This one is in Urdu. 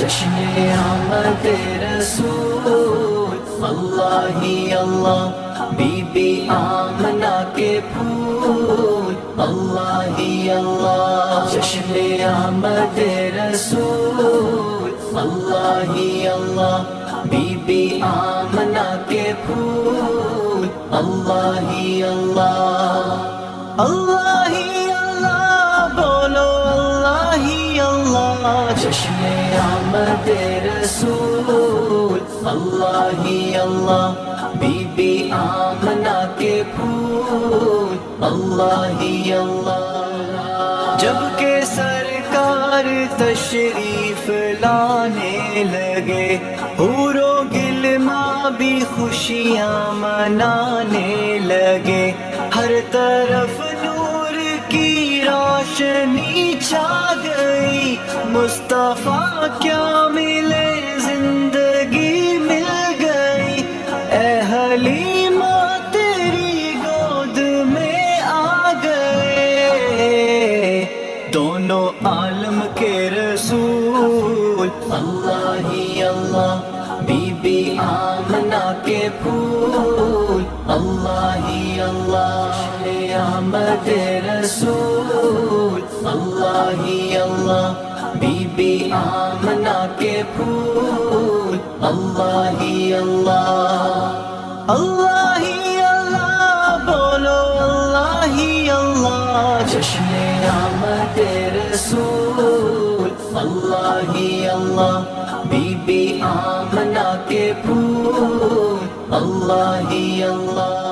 جشن آمد رسول، اللہ ہی اللہ بی بی آمنہ کے پھول، اللہ ہی اللہ جشن آمد رسول، اللہ ہی اللہ بی بی آمنہ کے پھول، اللہ ہی اللہ، اللہ ہی اللہ بولو اللہ ہی اللہ جشن آمد رسول، اللہ ہی اللہ بی بی آمنہ کے پھول، اللہ ہی اللہ۔ جب کہ سرکار تشریف لانے لگے، حور و غلماں بھی خوشیاں منانے لگے، ہر طرف نور کی روشنی چھا گئی، مصطفیٰ کیا ملے زندگی مل گئی، اے حلیمہ تیری گود میں آ گئے دونوں عالم کے رسول، اللہ ہی اللہ بی بی آمنہ کے پھول، اللہ ہی اللہ آمد رسول، اللہ ہی اللہ بی بی آمنہ کے پھول، اللہ ہی اللہ، اللہ ہی اللہ بولو اللہ ہی اللہ جشن آمد رسول، اللہ ہی اللہ بی بی آمنہ کے پھول، اللہ ہی اللہ۔